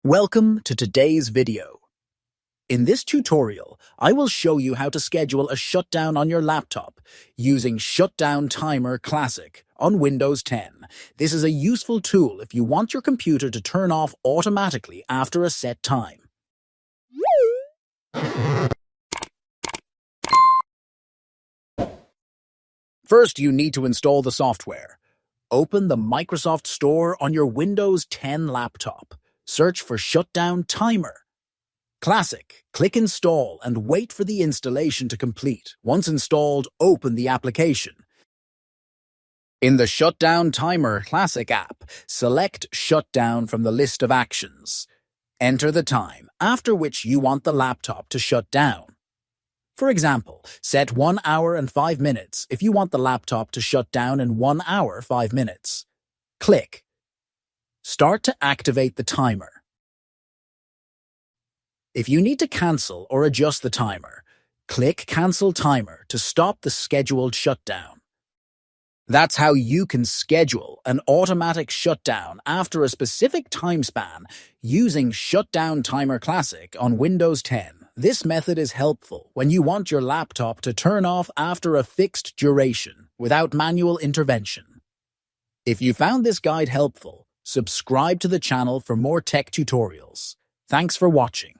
Welcome to today's video. In this tutorial, I will show you how to schedule a shutdown on your laptop using ShutDown Timer Classic on Windows 10. This is a useful tool if you want your computer to turn off automatically after a set time. First, you need to install the software. Open the Microsoft Store on your Windows 10 laptop. Search for ShutDown Timer Classic. Click Install and wait for the installation to complete. Once installed, open the application. In the ShutDown Timer Classic app, select Shutdown from the list of actions. Enter the time after which you want the laptop to shut down. For example, set 1 hour and 5 minutes if you want the laptop to shut down in 1 hour 5 minutes. Click Start to activate the timer. If you need to cancel or adjust the timer, click Cancel Timer to stop the scheduled shutdown. That's how you can schedule an automatic shutdown after a specific time span using ShutDown Timer Classic on Windows 10. This method is helpful when you want your laptop to turn off after a fixed duration without manual intervention. If you found this guide helpful, subscribe to the channel for more tech tutorials. Thanks for watching.